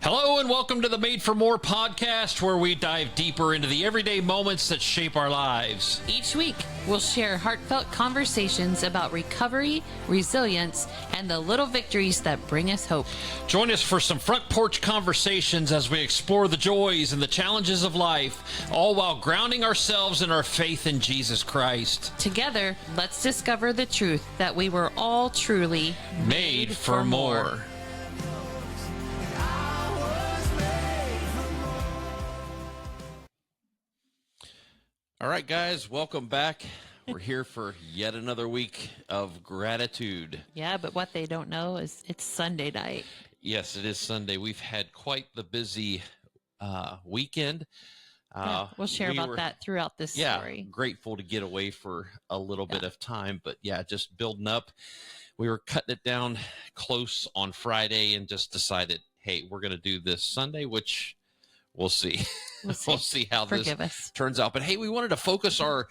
Hello and welcome to the Made for More podcast, where we dive deeper into the everyday moments that shape our lives. Each week, we'll share heartfelt conversations about recovery, resilience, and the little victories that bring us hope. Join us for some front porch conversations as we explore the joys and the challenges of life, all while grounding ourselves in our faith in Jesus Christ. Together, let's discover the truth that we were all truly Made for more. All right, guys, welcome back. We're here for yet another week of gratitude. Yeah, but what they don't know is it's Sunday night. Yes, it is Sunday. We've had quite the busy weekend. We'll share about that throughout this story. Yeah, grateful to get away for a little bit of time, but yeah, just building up. We were cutting it down close on Friday and just decided, hey, we're going to do this Sunday, which we'll see. We'll see how this turns out. But hey, we wanted to focus our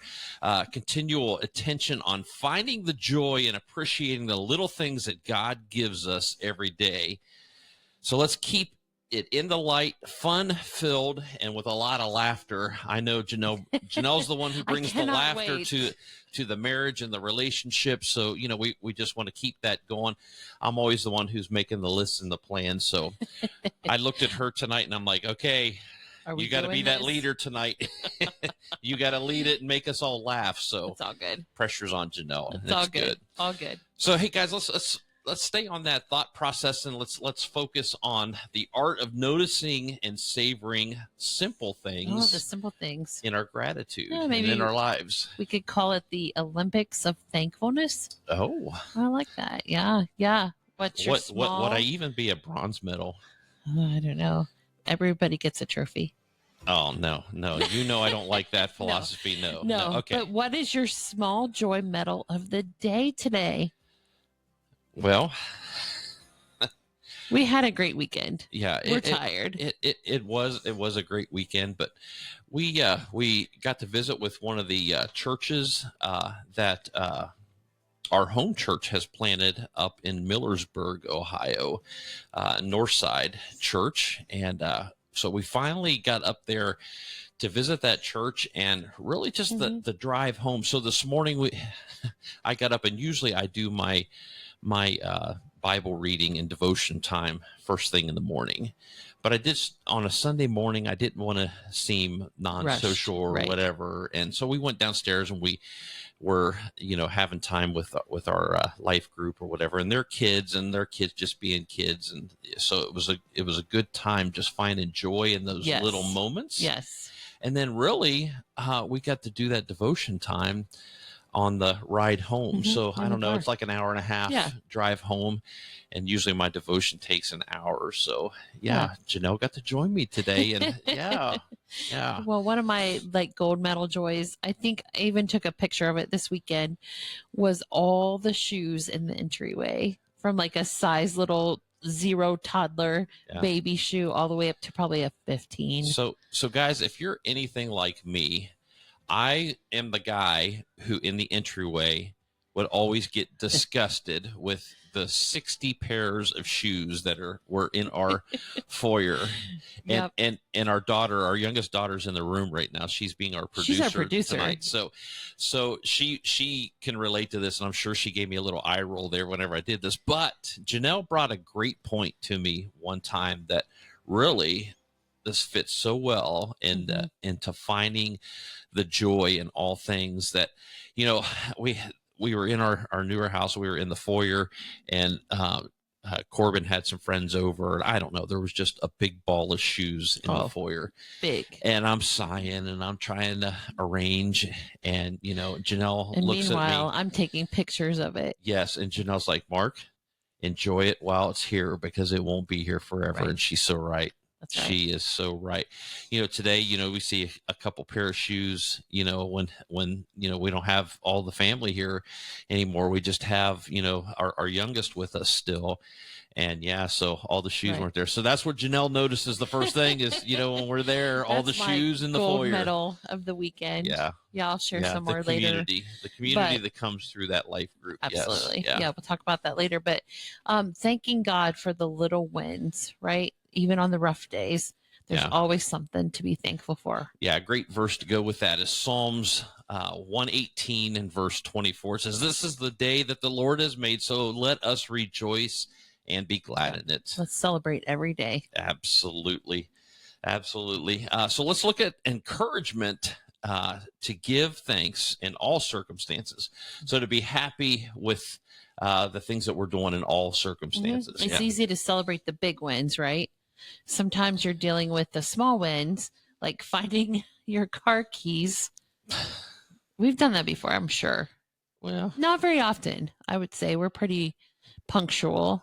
continual attention on finding the joy and appreciating the little things that God gives us every day. So let's keep it in the light, fun-filled, and with a lot of laughter. I know Janelle's the one who brings the laughter to the marriage and the relationship. So, you know, we just want to keep that going. I'm always the one who's making the lists and the plans. So I looked at her tonight and I'm like, okay, you got to be that leader tonight. You got to lead it and make us all laugh. So it's all good. Pressure's on Janelle. It's all good. All good. So, hey guys, let's stay on that thought process and let's focus on the art of noticing and savoring simple things. Oh, the simple things in our gratitude and in our lives. We could call it the Olympics of Thankfulness. Oh, I like that. Yeah. Would I even be a bronze medal? Oh, I don't know. Everybody gets a trophy. Oh, no. You know I don't like that philosophy. No. Okay. But what is your small joy medal of the day today? Well, we had a great weekend. Yeah, we're tired. It was a great weekend, but we got to visit with one of the churches that our home church has planted up in Millersburg, Ohio, Northside Church, and so we finally got up there to visit that church, and really just the drive home. So this morning I got up, and usually I do my Bible reading and devotion time first thing in the morning. But I did on a Sunday morning, I didn't want to seem non-social or whatever. And so we went downstairs and we were, having time with our life group or whatever, and their kids just being kids. And so it was a good time just finding joy in those little moments. Yes. And then really, we got to do that devotion time on the ride home. So I don't know, it's like an hour and a half drive home. And usually my devotion takes an hour or so. Yeah. Janelle got to join me today. And yeah. Well, one of my gold medal joys, I think I even took a picture of it this weekend, was all the shoes in the entryway, from a size little 0 toddler baby shoe all the way up to probably a 15. So guys, if you're anything like me, I am the guy who in the entryway would always get disgusted with the 60 pairs of shoes that were in our foyer. And our youngest daughter's in the room right now. She's being our producer. She's our producer tonight. So she can relate to this, and I'm sure she gave me a little eye roll there whenever I did this. But Janelle brought a great point to me one time that really this fits so well into finding the joy in all things that, we were in our newer house. We were in the foyer, and Corbin had some friends over. And I don't know, there was just a big ball of shoes in the foyer. Big. And I'm sighing and I'm trying to arrange. And, Janelle looks at me. Meanwhile, I'm taking pictures of it. Yes. And Janelle's like, Mark, enjoy it while it's here because it won't be here forever. Right. And she's so right. That's right. She is so right. Today, we see a couple pair of shoes, when we don't have all the family here anymore. We just have, our youngest with us still. And so all the shoes weren't there. So that's what Janelle notices. The first thing is, when we're there, all the shoes in the foyer. Gold medal of the weekend. Yeah. Yeah, I'll share some more later. The community that comes through that life group. Absolutely. Yes. Yeah, we'll talk about that later. But thanking God for the little wins, right? even on the rough days, there's Yeah. always something to be thankful for. Yeah, a great verse to go with that is Psalms 118 and verse 24. It says, "This is the day that the Lord has made, so let us rejoice and be glad in it." Let's celebrate every day. Absolutely. Absolutely. So let's look at encouragement to give thanks in all circumstances. So to be happy with the things that we're doing in all circumstances. It's easy to celebrate the big wins, right? Sometimes you're dealing with the small wins, like finding your car keys. We've done that before, I'm sure. Well, not very often. I would say we're pretty punctual.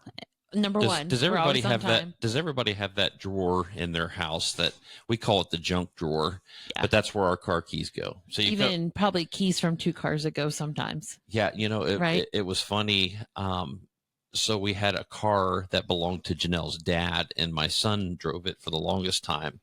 Number one, does we're everybody always on have time. that? Does everybody have that drawer in their house that we call it the junk drawer? Yeah. But that's where our car keys go. So you even probably keys from 2 cars ago sometimes. Yeah, you know, Right. it was funny. So we had a car that belonged to Janelle's dad, and my son drove it for the longest time.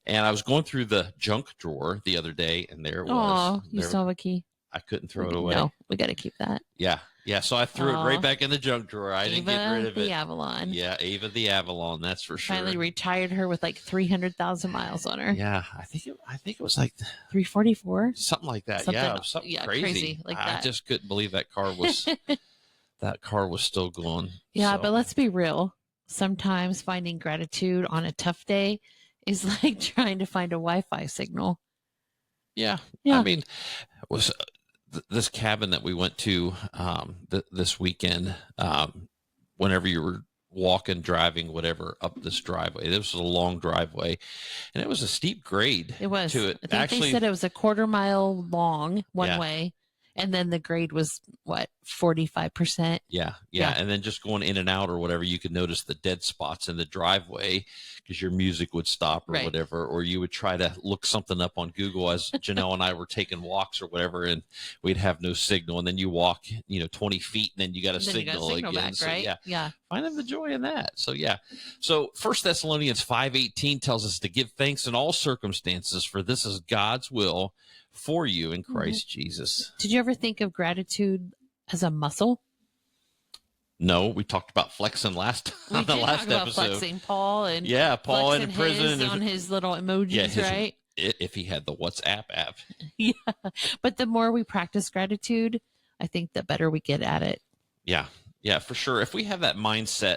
And I was going through the junk drawer the other day, and there it was. Oh, you still have a key? I couldn't throw it away. No, we got to keep that. Yeah, yeah. So I threw it right Aw. back in the junk drawer. I didn't get rid of the it. Avalon. Yeah, Ava the Avalon. That's for sure. Finally retired her with like 300,000 miles on her. Yeah, I think it was like 344. something like that. Something crazy like I that. just couldn't believe that car was that car was still going. Yeah, So, but let's be real. Sometimes finding gratitude on a tough day is like trying to find a Wi-Fi signal. yeah. Yeah. I mean, it was this cabin that we went to this weekend. Whenever you were walking, driving, whatever, up this driveway, this was a long driveway, and it was a steep grade. It was. To it. I think they said it was a 1/4 mile long one Yeah. way, and then the grade was what, 45%. Yeah. Yeah. And then just going in and out or whatever, you could notice the dead spots in the driveway because your music would stop or Right. whatever, or you would try to look something up on Google as Janelle and I were taking walks or whatever, and we'd have no signal. And then you walk, 20 feet, and then you got a And then you got signal a signal again. back, So, right? yeah. Yeah. Finding the joy in that. So yeah. So 1 Thessalonians 5:18 tells us to give thanks in all circumstances, for this is God's will for you in Christ Jesus. Did you ever think of gratitude as a muscle? No, we talked about flexing last We on the did last talk about episode. flexing Paul and Yeah, Paul in flexing prison his on his little emojis, right? if he had the WhatsApp app. Yeah. But the more we practice gratitude, I think the better we get at it. Yeah, for sure. If we have that mindset,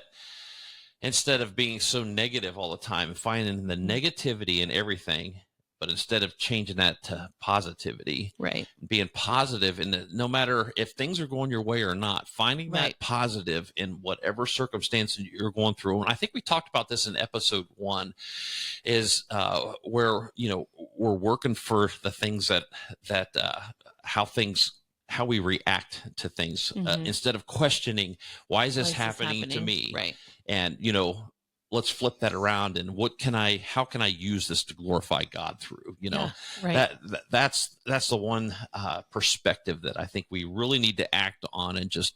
instead of being so negative all the time, finding the negativity in everything, but instead of changing that to positivity, Right. being positive, and no matter if things are going your way or not, finding Right. that positive in whatever circumstance you're going through. And I think we talked about this in episode 1, is where we're working for the things that how we react to things, instead of questioning, why is this happening to me? Right. And let's flip that around, and how can I use this to glorify God through? Yeah, right. That's the one perspective that I think we really need to act on and just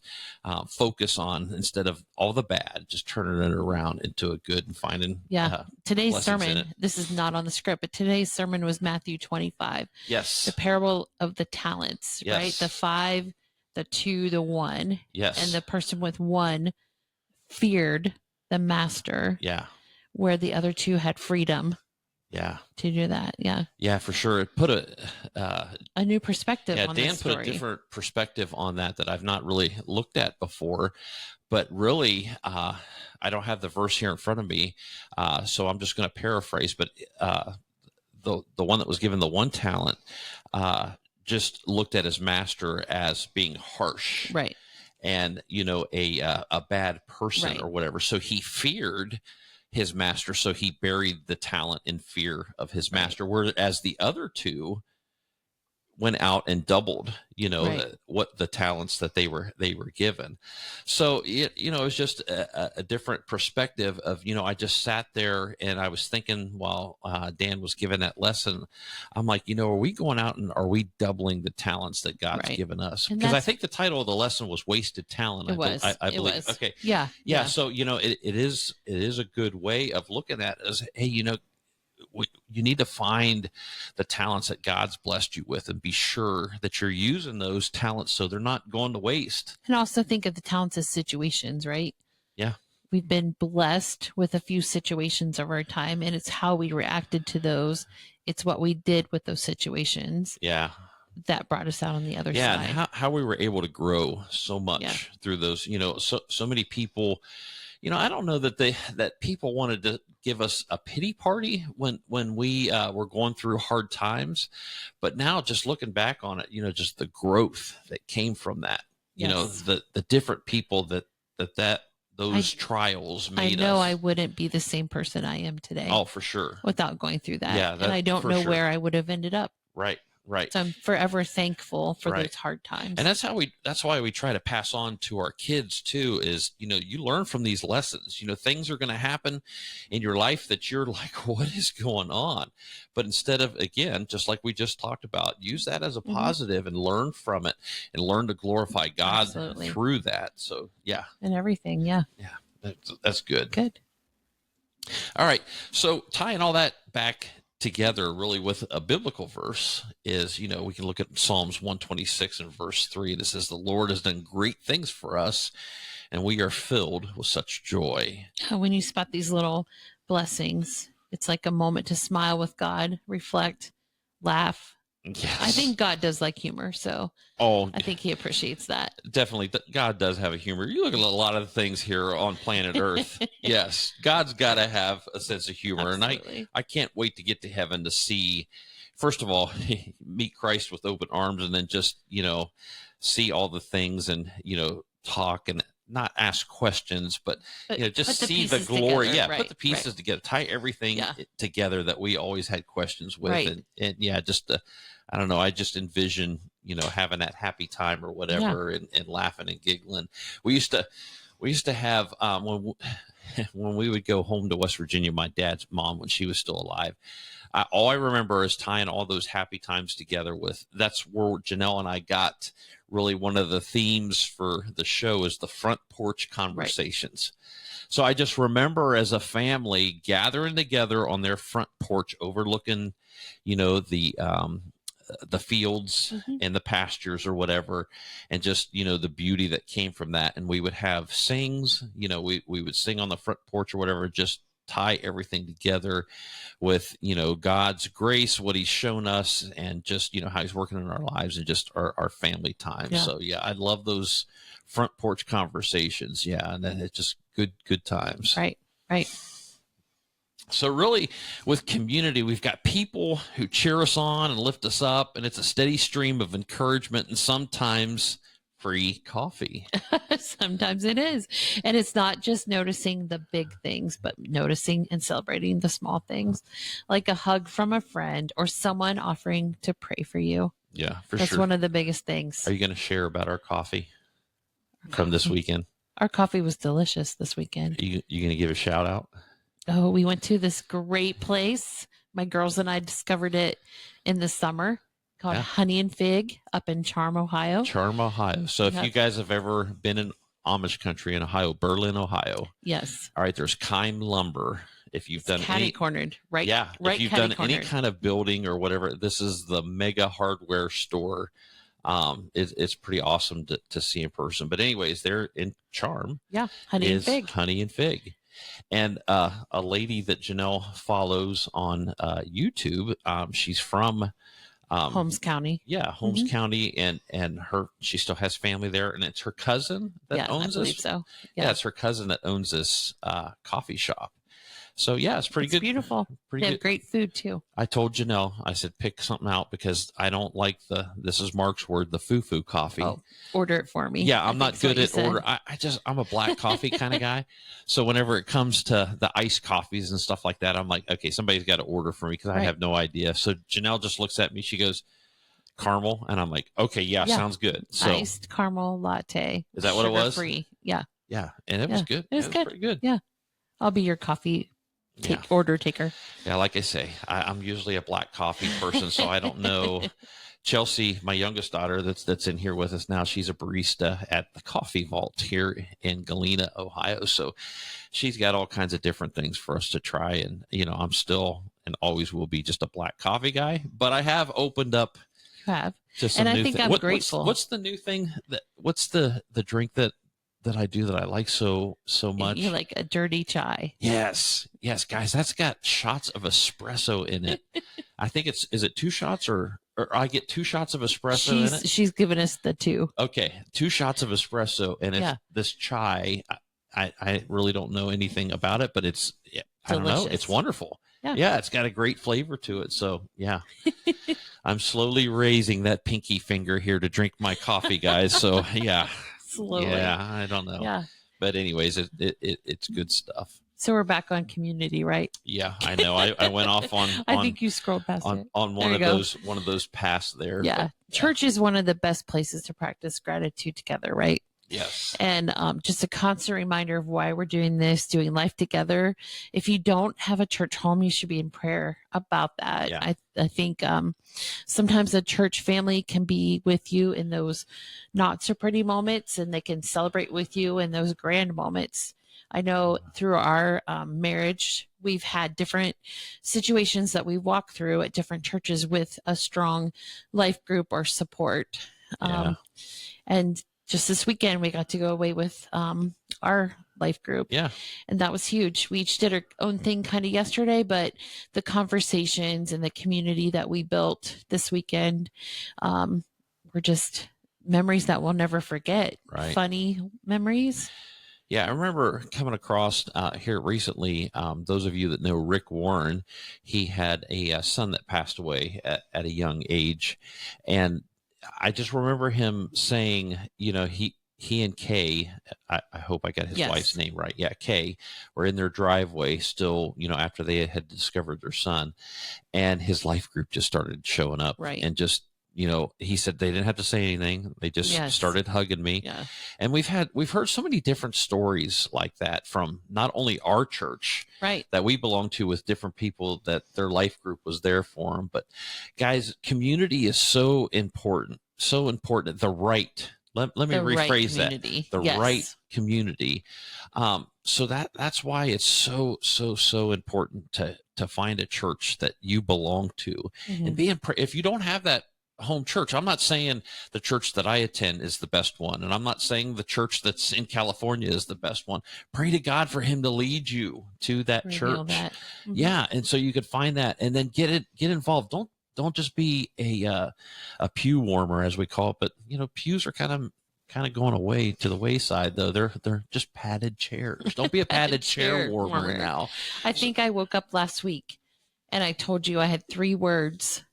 focus on, instead of all the bad, just turning it around into a good and finding. Today's blessings in sermon, it. this is not on the script, but today's sermon was Matthew 25, Yes. the parable of the talents, Yes. right? The 5, the 2, the 1. Yes. And the person with 1 feared the master, Yeah. where the other 2 had freedom Yeah. to do that. Yeah. Yeah, for sure. It put A new perspective on Dan this put story. a different perspective on that I've not really looked at before. But really, I don't have the verse here in front of me, so I'm just going to paraphrase. But the one that was given the 1 talent just looked at his master as being harsh, Right. and a bad person, Right. or whatever. So he feared his master, so he buried the talent in fear of his master. Whereas the other 2 went out and doubled, Right. what the talents that they were given. So it was just a different perspective of, I just sat there and I was thinking while Dan was giving that lesson, I'm like, are we going out and are we doubling the talents that God's Right. given us? And Because I think the title of the lesson was Wasted Talent. It was. I It believe. was. Okay. Yeah. Yeah. So, it is a good way of looking at it as, hey, you need to find the talents that God's blessed you with and be sure that you're using those talents so they're not going to waste. And also think of the talents as situations, right? Yeah. we've been blessed with a few situations over time, and it's how we reacted to those. It's what we did with those situations Yeah. that brought us out on the other Yeah. And side. how we were able to grow so Yeah. much through those, so many people, I don't know that people wanted to give us a pity party when we were going through hard times, but now just looking back on it, just the growth that came from that, Yes. the different people that I those trials I made know I us. wouldn't be the same person I am today Oh, for sure. without going through that. Yeah, And that I don't for know sure. where I would have ended up. Right, right, So I'm forever thankful for right. those hard times. And that's why we try to pass on to our kids too, is, you learn from these lessons. Things are going to happen in your life that you're like, what is going on? But instead of, again, just like we just talked about, use that as a positive and learn from it and learn to glorify God Absolutely. through that. So yeah. And everything. Yeah. Yeah, that's good. Good. All right. So tying all that back together really with a biblical verse is, we can look at Psalms 126 and verse 3. That says, the Lord has done great things for us, and we are filled with such joy. When you spot these little blessings, it's like a moment to smile with God, reflect, laugh. Yes. I think God does like humor, so I think he appreciates that. Definitely. God does have a humor. You look at a lot of things here on planet Earth. Yes, God's got to have a sense of humor. Absolutely. And I can't wait to get to heaven to see, first of all, meet Christ with open arms, and then just, see all the things and, talk and not ask questions, but just see the glory. Together. Yeah, Right, put the pieces together, tie everything together that we always had questions with. Right. And yeah, just I don't know. I just envision, having that happy time or whatever, and laughing and giggling. We used to have when we would go home to West Virginia, my dad's mom, when she was still alive. All I remember is tying all those happy times together with, that's where Janelle and I got really one of the themes for the show is the front porch conversations. Right. So I just remember as a family gathering together on their front porch overlooking, the fields and the pastures or whatever, and just, the beauty that came from that. And we would have sings, we would sing on the front porch or whatever, just tie everything together with, God's grace, what he's shown us, and just, how he's working in our lives and just our family time. Yeah. So yeah, I love those front porch conversations. Yeah. And then it's just good times. Right. Right. So really with community, we've got people who cheer us on and lift us up, and it's a steady stream of encouragement and sometimes free coffee. Sometimes it is. And it's not just noticing the big things, but noticing and celebrating the small things, like a hug from a friend or someone offering to pray for you. Yeah, for sure. That's one of the biggest things. Are you going to share about our coffee from this weekend? Our coffee was delicious this weekend. You going to give a shout out? Oh, we went to this great place. My girls and I discovered it in the summer, called Honey and Fig up in Charm, Ohio. Charm, Ohio. So if you guys have ever been in Amish country in Ohio, Berlin, Ohio. Yes. All right. There's Kime Lumber. If you've done catty-cornered, right? Yeah. Right, if you've done any kind of building or whatever, this is the mega hardware store. It's pretty awesome to see in person. But anyways, they're in Charm. Yeah. Honey and Fig. Honey and Fig. And a lady that Janelle follows on YouTube, she's from Holmes County. Yeah, Holmes County, and she still has family there, and it's her cousin that owns this. So. Yeah, it's her cousin that owns this coffee shop. So yeah, it's pretty good. Beautiful. They have great food too. I told Janelle, I said, pick something out because I don't like this is Mark's word, the foo-foo coffee. Oh, order it for me. Yeah, I'm not good at order. I'm a black coffee kind of guy. So whenever it comes to the iced coffees and stuff like that, I'm like, okay, somebody's got to order for me because I have no idea. So Janelle just looks at me. She goes, caramel. And I'm like, okay, yeah. Sounds good. So iced caramel latte. Is that what it was? Free. Yeah. Yeah. And it was good. It was good. Pretty good. Yeah. I'll be your coffee order taker. Yeah, like I say, I'm usually a black coffee person, so I don't know. Chelsea, my youngest daughter that's in here with us now, she's a barista at the Coffee Vault here in Galena, Ohio. So she's got all kinds of different things for us to try. And, I'm still and always will be just a black coffee guy, but I have opened up to some new things. I'm grateful. What's the new thing what's the drink that that I do that I like so much. You like a dirty chai. Yes, guys, that's got shots of espresso in it. I think is it 2 shots or I get 2 shots of espresso in it. She's given us the 2. Okay, 2 shots of espresso, and it's Yeah. this chai. I really don't know anything about it, but it's I don't know. Delicious. It's wonderful. Yeah. Yeah, it's got a great flavor to it. So yeah, I'm slowly raising that pinky finger here to drink my coffee, guys. So yeah, Slowly. yeah, I don't know. Yeah. But anyways, it's good stuff. So we're back on community, right? Yeah, I know. I went off on I think you scrolled past it. on one of those paths there. Yeah. But, Church is one of the best places to practice gratitude together, right? Yes. And just a constant reminder of why we're doing this, doing life together. If you don't have a church home, you should be in prayer about that. Yeah. I think sometimes a church family can be with you in those not so pretty moments, and they can celebrate with you in those grand moments. I know through our marriage, we've had different situations that we walk through at different churches with a strong life group or support. And just this weekend, we got to go away with our life group. Yeah. And that was huge. We each did our own thing kind of yesterday, but the conversations and the community that we built this weekend were just memories that we'll never forget. Right. Funny memories. Yeah, I remember coming across here recently, those of you that know Rick Warren, he had a son that passed away at a young age. And I just remember him saying, he and Kay, I hope I got his wife's name right. Yeah, Kay were in their driveway still, after they had discovered their son. And his life group just started showing up. Right. And just, he said they didn't have to say anything. They just started hugging me. Yeah. And we've heard so many different stories like that from not only our church that we belong to with different people that their life group was there for them. But guys, community is so important, so important. The right, let me rephrase that. The right community. So that's why it's so important to find a church that you belong to and be in prayer. If you don't have that home church, I'm not saying the church that I attend is the best one, and I'm not saying the church that's in California is the best one. Pray to God for him to lead you to that church. Yeah, and so you could find that and then get involved. Don't just be a pew warmer, as we call it, but pews are kind of going away to the wayside, though. They're just padded chairs. Don't be a padded chair warmer now. I think I woke up last week and I told you I had 3 words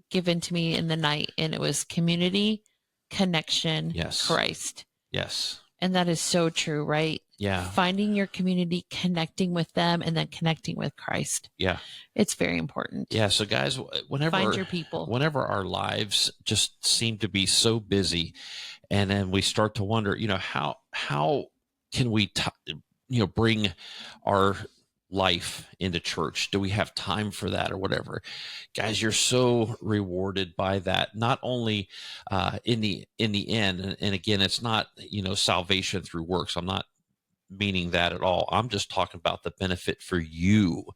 given to me in the night, and it was community, connection, Christ. Yes. And that is so true, right? Yeah. Finding your community, connecting with them, and then connecting with Christ. Yeah. It's very important. Yeah. So guys, find your people. Whenever our lives just seem to be so busy, and then we start to wonder, how can we, bring our life into church? Do we have time for that or whatever? Guys, you're so rewarded by that. Not only in the end, and again, it's not salvation through works. I'm not meaning that at all. I'm just talking about the benefit for you,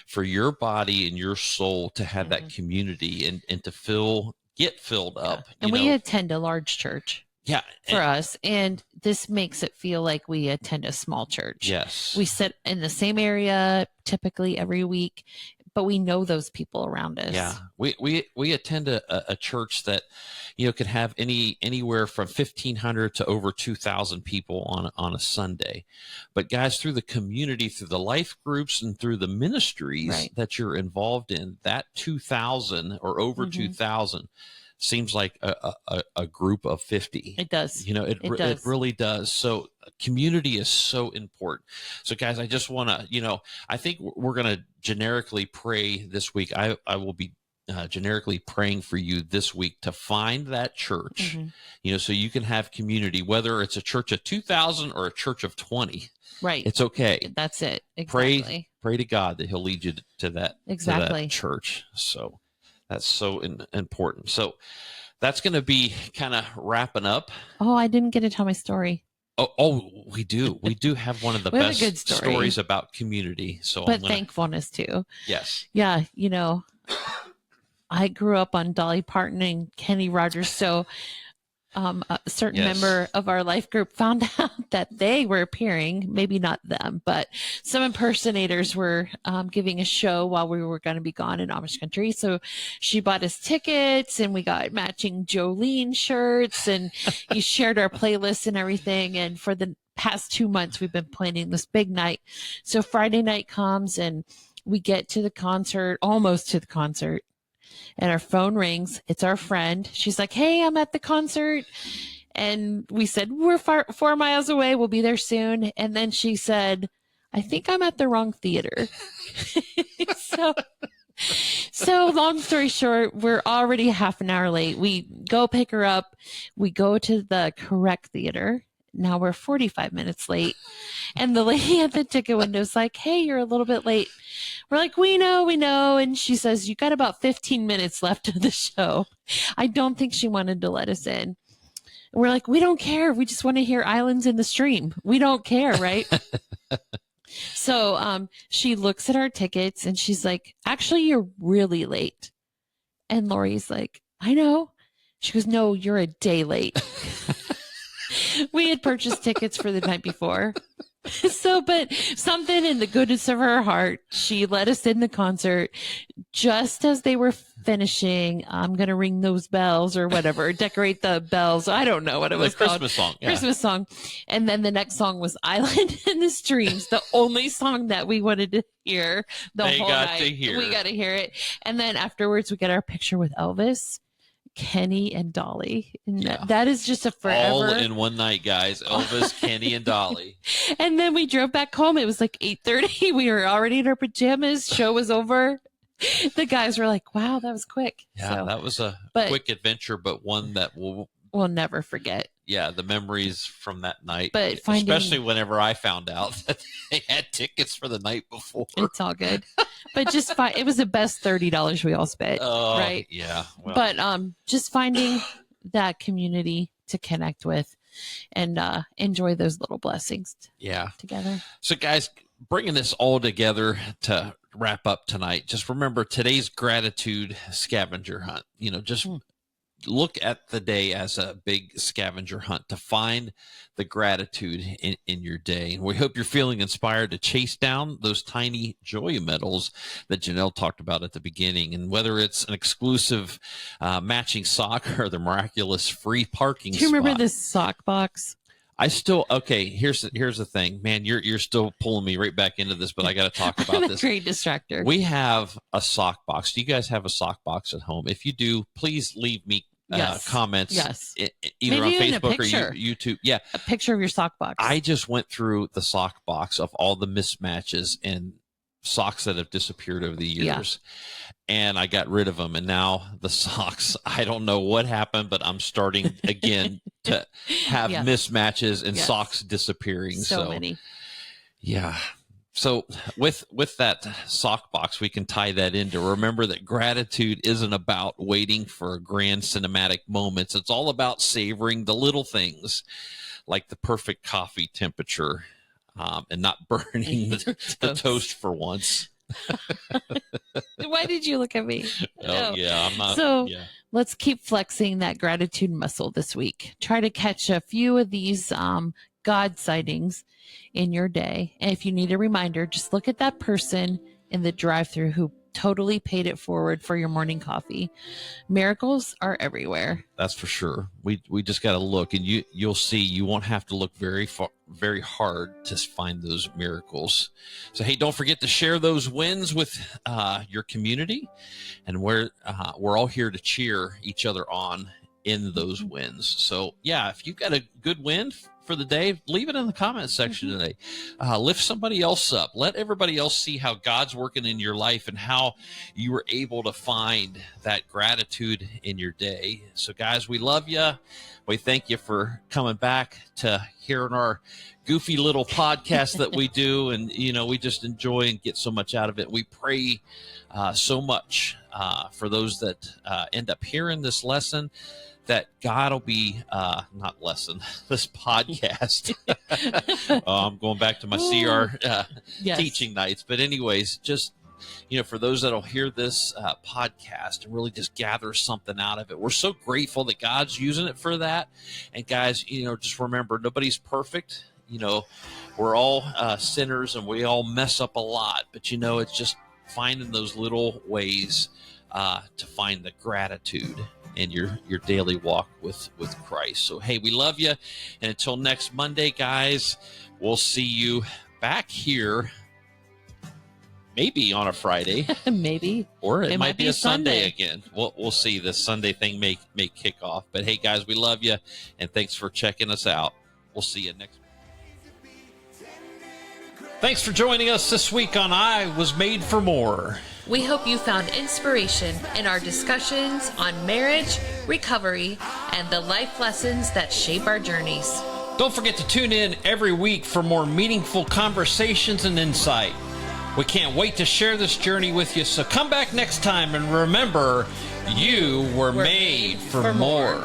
for your body and your soul to have that community and to get filled up. And we attend a large church. Yeah. For us. And this makes it feel like we attend a small church. Yes. We sit in the same area typically every week, but we know those people around us. Yeah. We attend a church that, can have anywhere from 1,500 to over 2,000 people on a Sunday. But guys, through the community, through the life groups and through the ministries that you're involved in, that 2,000 or over 2,000 seems like a group of 50. It does. It really does. So community is so important. So guys, I just want to, I think we're going to generically pray this week. I will be generically praying for you this week to find that church, so you can have community, whether it's a church of 2,000 or a church of 20. Right. It's okay. That's it. Exactly. Pray to God that he'll lead you to that, to that church. So that's so important. So that's going to be kind of wrapping up. Oh, I didn't get to tell my story. Oh, we do. We do have one of the best good stories about community. So, but thankfulness too. Yes. Yeah. I grew up on Dolly Parton and Kenny Rogers. So a certain Yes. member of our life group found out that they were appearing, maybe not them, but some impersonators were giving a show while we were going to be gone in Amish country. So she bought us tickets and we got matching Jolene shirts and he shared our playlists and everything. And for the past 2 months, we've been planning this big night. So Friday night comes and we get to the concert, almost to the concert. And our phone rings. It's our friend. She's like, "Hey, I'm at the concert." And we said, "We're 4 miles away. We'll be there soon." And then she said, "I think I'm at the wrong theater." so, so long story short, we're already half an hour late. We go pick her up. We go to the correct theater. Now we're 45 minutes late. And the lady at the ticket window is like, "Hey, you're a little bit late." We're like, we know. And she says, "You got about 15 minutes left of the show." I don't think she wanted to let us in. And we're like, "We don't care. We just want to hear Islands in the Stream. We don't care." Right. So she looks at our tickets and she's like, "Actually, you're really late." And Lori's like, "I know." She goes, "No, you're a day late." We had purchased tickets for the night before. So, but something in the goodness of her heart, she let us in the concert just as they were finishing. "I'm going to ring those bells," or whatever, decorate the bells. I don't know what it was The called. Christmas song. Yeah. Christmas song. And then the next song was "Island in the Streams," the only song that we wanted to hear the They whole got night. to hear. We got to hear it. And then afterwards, we get our picture with Elvis, Kenny, and Dolly. And Yeah. that is just a forever. All in one night, guys. Elvis, Kenny, and Dolly. And then we drove back home. It was like 8:30. We were already in our pajamas. Show was over. The guys were like, "Wow, that was quick." Yeah, So, that was a but- quick adventure, but one that will, we'll never forget. yeah, the memories from that night. But finding- especially whenever I found out that they had tickets for the night before. It's all good. But just it was the best $30 we all spent. Oh, right. Yeah. Well, But just finding that community to connect with and enjoy those little blessings yeah. together. So, guys, bringing this all together to wrap up tonight, just remember today's gratitude scavenger hunt. Just look at the day as a big scavenger hunt to find the gratitude in your day. And we hope you're feeling inspired to chase down those tiny joy medals that Janelle talked about at the beginning. And whether it's an exclusive matching sock or the miraculous free parking Do you remember spot. this sock box? Okay, here's the thing, man. You're still pulling me right back into this, but I got to talk about I'm this. a great distractor. We have a sock box. Do you guys have a sock box at home? If you do, please leave me Yes. comments. Yes. Either Maybe on even a Facebook or picture. YouTube. Yeah, A picture of your sock box. I just went through the sock box of all the mismatches and socks that have disappeared over the years. And I got rid of them. And now the socks, I don't know what happened, but I'm starting again to have Yeah. mismatches and Yes. socks disappearing. so many. Yeah. So with that sock box, we can tie that into remember that gratitude isn't about waiting for grand cinematic moments. It's all about savoring the little things like the perfect coffee temperature and not burning the toast for once. Why did you look at me? No. Yeah, I'm not. So yeah. let's keep flexing that gratitude muscle this week. Try to catch a few of these God sightings in your day. And if you need a reminder, just look at that person in the drive-thru who totally paid it forward for your morning coffee. Miracles are everywhere. That's for sure. We just got to look, and you'll see. You won't have to look very hard to find those miracles. So hey, don't forget to share those wins with your community, and we're all here to cheer each other on in those wins. So yeah, if you've got a good win for the day, leave it in the comments section today. Lift somebody else up. Let everybody else see how God's working in your life and how you were able to find that gratitude in your day. So guys, we love you. We thank you for coming back to hearing our goofy little podcast that we do. And, we just enjoy and get so much out of it. We pray so much for those that end up hearing this lesson, that God will be, this podcast. I'm going back to my CR Yes. teaching nights. But anyways, just for those that'll hear this podcast and really just gather something out of it. We're so grateful that God's using it for that. And guys, just remember, nobody's perfect. We're all sinners and we all mess up a lot, but it's just finding those little ways to find the gratitude in your daily walk with Christ. So, hey, we love you. And until next Monday, guys, we'll see you back here. Maybe on a Friday. Maybe. Or it might be a Sunday again. We'll see. The Sunday thing may kick off. But hey, guys, we love you. And thanks for checking us out. We'll see you next week. Thanks for joining us this week on I Was Made for More. We hope you found inspiration in our discussions on marriage, recovery, and the life lessons that shape our journeys. Don't forget to tune in every week for more meaningful conversations and insight. We can't wait to share this journey with you, so come back next time and remember, you were made for more.